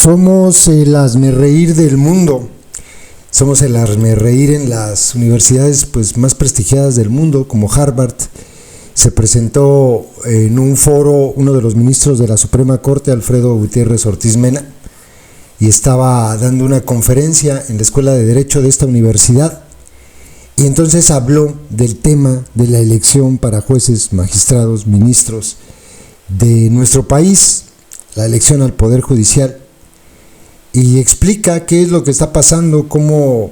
Somos el hazmerreír del mundo. Somos el hazmerreír en las universidades más prestigiadas del mundo, como Harvard. Se presentó en un foro uno de los ministros de la Suprema Corte, Alfredo Gutiérrez Ortiz Mena, y estaba dando una conferencia en la Escuela de Derecho de esta universidad, y entonces habló del tema de la elección para jueces, magistrados, ministros de nuestro país, la elección al Poder Judicial, y explica qué es lo que está pasando, cómo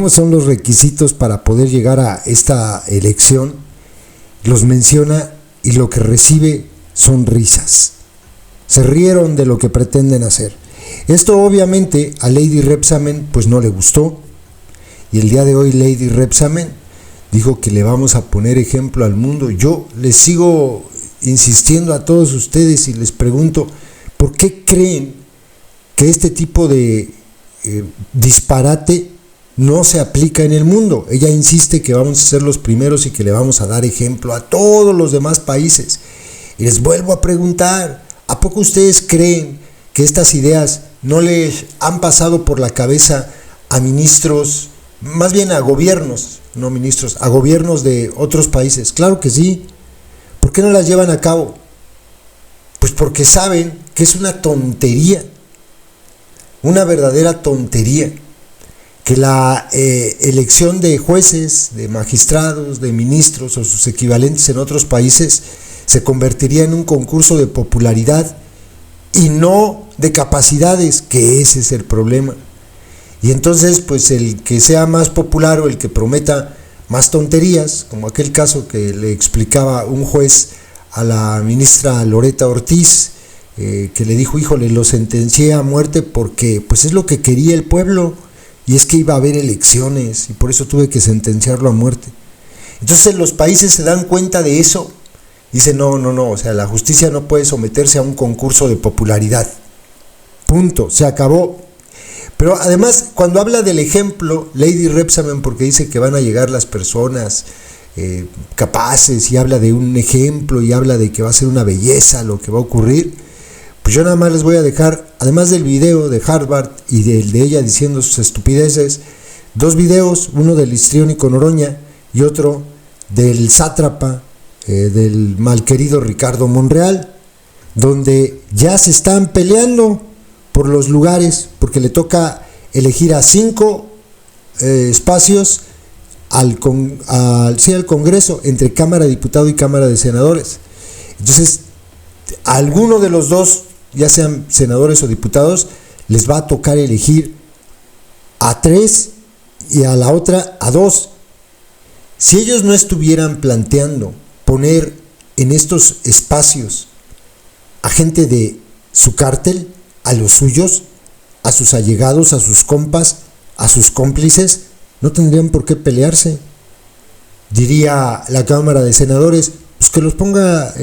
son los requisitos para poder llegar a esta elección. Los menciona y lo que recibe son risas. Se rieron de lo que pretenden hacer. Esto obviamente a Lady Rebsamen no le gustó, y el día de hoy Lady Rebsamen dijo que le vamos a poner ejemplo al mundo. Yo les sigo insistiendo a todos ustedes y les pregunto, ¿por qué creen que este tipo de disparate no se aplica en el mundo? Ella insiste que vamos a ser los primeros y que le vamos a dar ejemplo a todos los demás países. Y les vuelvo a preguntar, ¿a poco ustedes creen que estas ideas no les han pasado por la cabeza a ministros, más bien a gobiernos, no ministros, a gobiernos de otros países? Claro que sí. ¿Por qué no las llevan a cabo? Pues porque saben que es una tontería, una verdadera tontería, que la elección de jueces, de magistrados, de ministros o sus equivalentes en otros países se convertiría en un concurso de popularidad y no de capacidades, que ese es el problema. Y entonces el que sea más popular o el que prometa más tonterías, como aquel caso que le explicaba un juez a la ministra Loretta Ortiz, que le dijo, híjole, lo sentencié a muerte porque es lo que quería el pueblo, y es que iba a haber elecciones y por eso tuve que sentenciarlo a muerte. Entonces los países se dan cuenta de eso, dicen no, o sea, la justicia no puede someterse a un concurso de popularidad, punto, se acabó. Pero además, cuando habla del ejemplo, Lady Rebsamen, porque dice que van a llegar las personas capaces, y habla de un ejemplo y habla de que va a ser una belleza lo que va a ocurrir, pues yo nada más les voy a dejar, además del video de Harvard y del de ella diciendo sus estupideces, dos videos, uno del histriónico Noroña y otro del sátrapa, del malquerido Ricardo Monreal, donde ya se están peleando por los lugares, porque le toca elegir a 5 espacios al Congreso, entre Cámara de Diputados y Cámara de Senadores. Entonces, a alguno de los dos, ya sean senadores o diputados, les va a tocar elegir a 3 y a la otra a 2. Si ellos no estuvieran planteando poner en estos espacios a gente de su cártel, a los suyos, a sus allegados, a sus compas, a sus cómplices, no tendrían por qué pelearse. Diría la Cámara de Senadores, que los ponga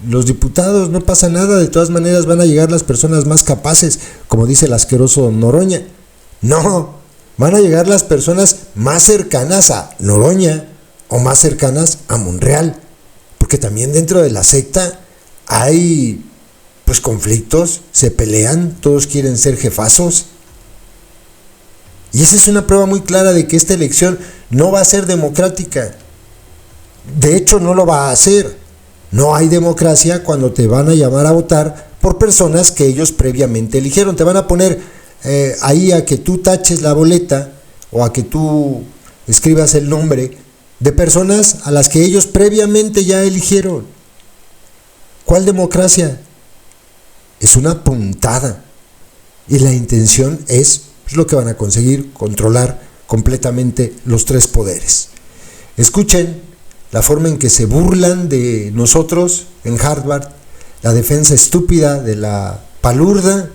los diputados, no pasa nada, de todas maneras van a llegar las personas más capaces, como dice el asqueroso Noroña. No, van a llegar las personas más cercanas a Noroña o más cercanas a Monreal, porque también dentro de la secta hay conflictos, se pelean, todos quieren ser jefazos. Y esa es una prueba muy clara de que esta elección no va a ser democrática. De hecho, no lo va a hacer. No hay democracia cuando te van a llamar a votar por personas que ellos previamente eligieron. Te van a poner ahí a que tú taches la boleta o a que tú escribas el nombre de personas a las que ellos previamente ya eligieron. ¿Cuál democracia? Es una puntada, y la intención es lo que van a conseguir, controlar completamente los 3 poderes. Escuchen la forma en que se burlan de nosotros en Harvard, la defensa estúpida de la palurda,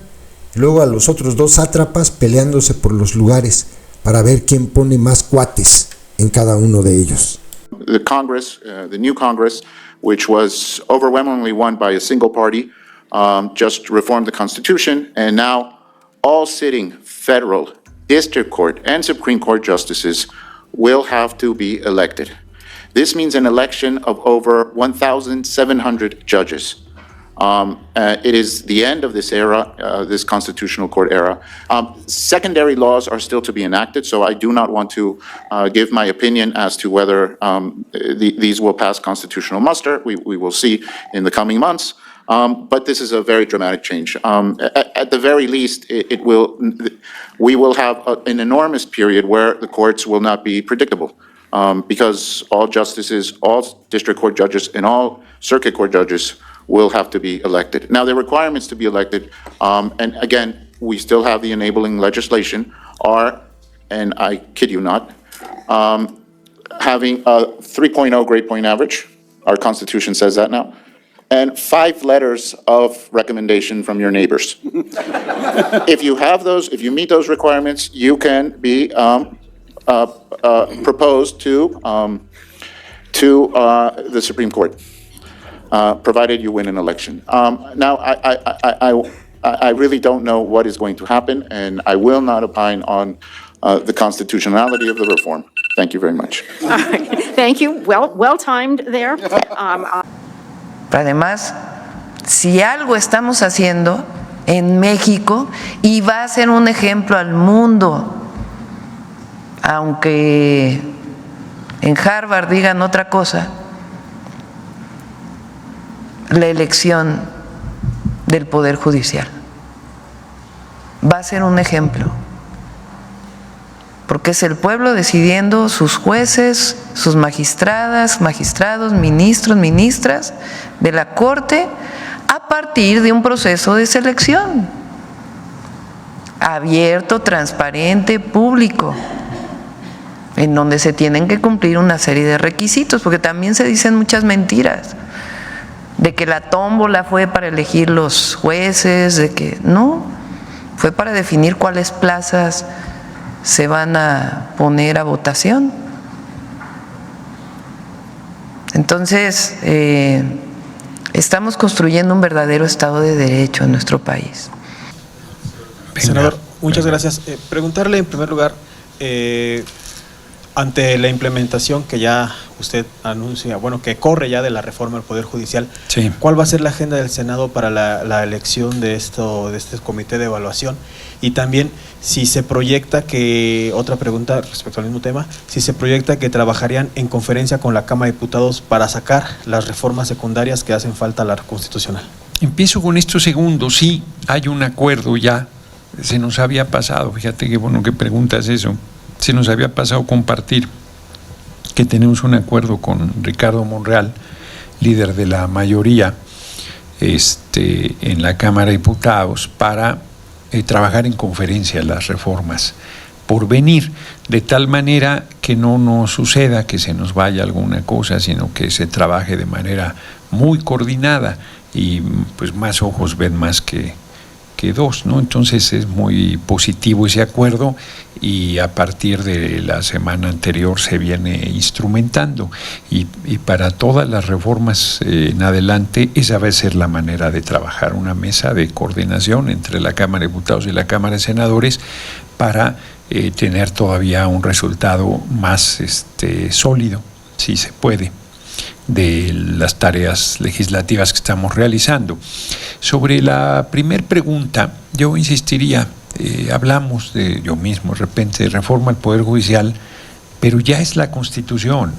y luego a los otros 2 sátrapas peleándose por los lugares para ver quién pone más cuates en cada uno de ellos. The Congress, the new Congress, which was overwhelmingly won by a single party, just reformed the Constitution, and now all sitting federal, district court, and Supreme Court justices will have to be elected. This means an election of over 1,700 judges. It is the end of this era, this constitutional court era. Secondary laws are still to be enacted, so I do not want to give my opinion as to whether these will pass constitutional muster. We will see in the coming months. But this is a very dramatic change. At the very least, we will have an enormous period where the courts will not be predictable, because all justices, all district court judges, and all circuit court judges will have to be elected. Now, the requirements to be elected, and again, we still have the enabling legislation, are, and I kid you not, having a 3.0 grade point average. Our Constitution says that now. And 5 letters of recommendation from your neighbors. If you have those, if you meet those requirements, you can be proposed to the Supreme Court, provided you win an election. Now, I really don't know what is going to happen, and I will not opine on the constitutionality of the reform. Thank you very much. Thank you. Well timed there. Además, si algo estamos haciendo en México, y va a ser un ejemplo al mundo, aunque en Harvard digan otra cosa, la elección del Poder Judicial va a ser un ejemplo, porque es el pueblo decidiendo sus jueces, sus magistradas, magistrados, ministros, ministras de la Corte, a partir de un proceso de selección abierto, transparente, público, en donde se tienen que cumplir una serie de requisitos, porque también se dicen muchas mentiras, de que la tómbola fue para elegir los jueces, de que no, fue para definir cuáles plazas se van a poner a votación. Entonces, estamos construyendo un verdadero Estado de Derecho en nuestro país. Senador, muchas gracias. Preguntarle en primer lugar, ante la implementación que ya usted anuncia, bueno, que corre ya de la reforma del Poder Judicial, sí, ¿cuál va a ser la agenda del Senado para la elección de este comité de evaluación? Y también, si se proyecta que, otra pregunta respecto al mismo tema, si se proyecta que trabajarían en conferencia con la Cámara de Diputados para sacar las reformas secundarias que hacen falta a la Constitucional. Empiezo con esto segundo. Sí, hay un acuerdo ya, se nos había pasado, fíjate qué bueno que preguntas eso, se nos había pasado compartir que tenemos un acuerdo con Ricardo Monreal, líder de la mayoría en la Cámara de Diputados, para trabajar en conferencia las reformas por venir, de tal manera que no nos suceda que se nos vaya alguna cosa, sino que se trabaje de manera muy coordinada, y pues más ojos ven más que dos, ¿no? Entonces es muy positivo ese acuerdo, y a partir de la semana anterior se viene instrumentando, y para todas las reformas en adelante esa va a ser la manera de trabajar, una mesa de coordinación entre la Cámara de Diputados y la Cámara de Senadores para tener todavía un resultado más sólido, si se puede, de las tareas legislativas que estamos realizando. Sobre la primera pregunta, yo insistiría, hablamos yo mismo de repente de reforma al Poder Judicial, pero ya es la Constitución.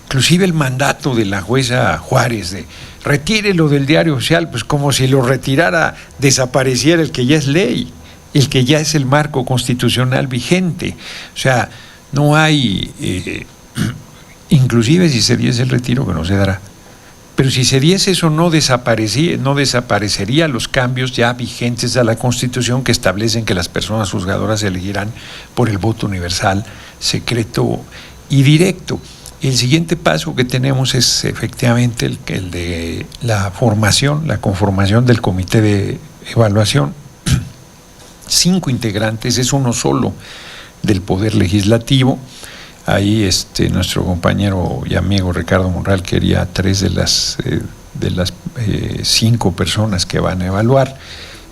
Inclusive el mandato de la jueza Juárez de retírelo del Diario Oficial, pues como si lo retirara, desapareciera el que ya es ley, el que ya es el marco constitucional vigente. O sea, no hay... inclusive si se diese el retiro, que no se dará, pero si se diese eso no desaparecería los cambios ya vigentes a la Constitución, que establecen que las personas juzgadoras se elegirán por el voto universal, secreto y directo. El siguiente paso que tenemos es efectivamente el de la conformación del comité de evaluación. 5 integrantes, es uno solo del Poder Legislativo. Ahí nuestro compañero y amigo Ricardo Monreal quería 3 de las 5 personas que van a evaluar.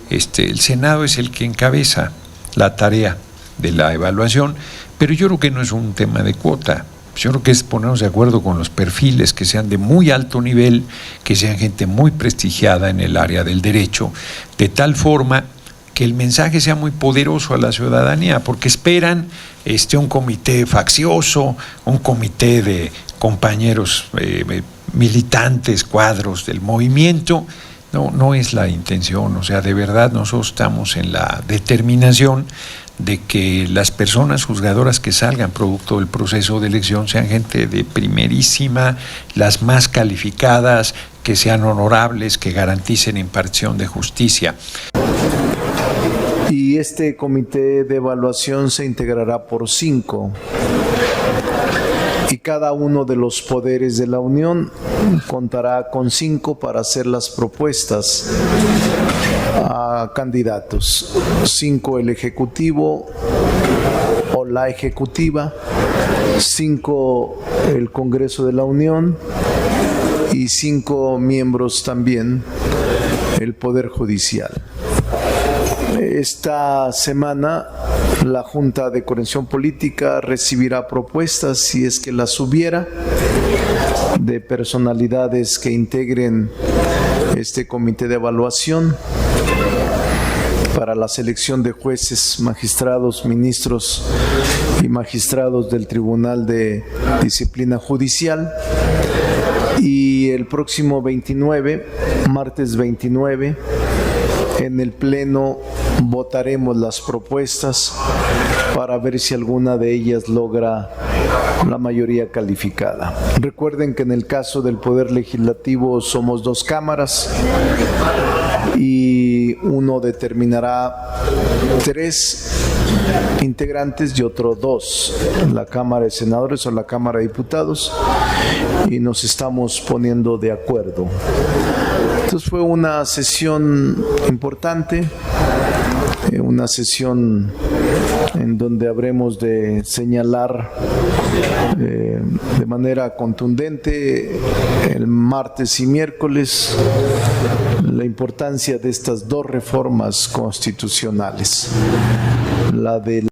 El Senado es el que encabeza la tarea de la evaluación, pero yo creo que no es un tema de cuota. Pues yo creo que es ponernos de acuerdo con los perfiles, que sean de muy alto nivel, que sean gente muy prestigiada en el área del derecho, de tal forma que el mensaje sea muy poderoso a la ciudadanía, porque esperan un comité faccioso, un comité de compañeros militantes, cuadros del movimiento. No es la intención. O sea, de verdad nosotros estamos en la determinación de que las personas juzgadoras que salgan producto del proceso de elección sean gente de primerísima, las más calificadas, que sean honorables, que garanticen impartición de justicia. Y este comité de evaluación se integrará por 5. Y cada uno de los poderes de la Unión contará con 5 para hacer las propuestas a candidatos. 5 el Ejecutivo o la Ejecutiva, 5 el Congreso de la Unión y 5 miembros también el Poder Judicial. Esta semana la Junta de Coordinación Política recibirá propuestas, si es que las hubiera, de personalidades que integren este comité de evaluación para la selección de jueces, magistrados, ministros y magistrados del Tribunal de Disciplina Judicial. Y el próximo 29, martes 29, en el Pleno votaremos las propuestas para ver si alguna de ellas logra la mayoría calificada. Recuerden que en el caso del Poder Legislativo somos 2 cámaras y uno determinará 3 integrantes y otro 2, la Cámara de Senadores o la Cámara de Diputados, y nos estamos poniendo de acuerdo. Entonces fue una sesión importante, una sesión en donde habremos de señalar de manera contundente el martes y miércoles la importancia de estas 2 reformas constitucionales, la de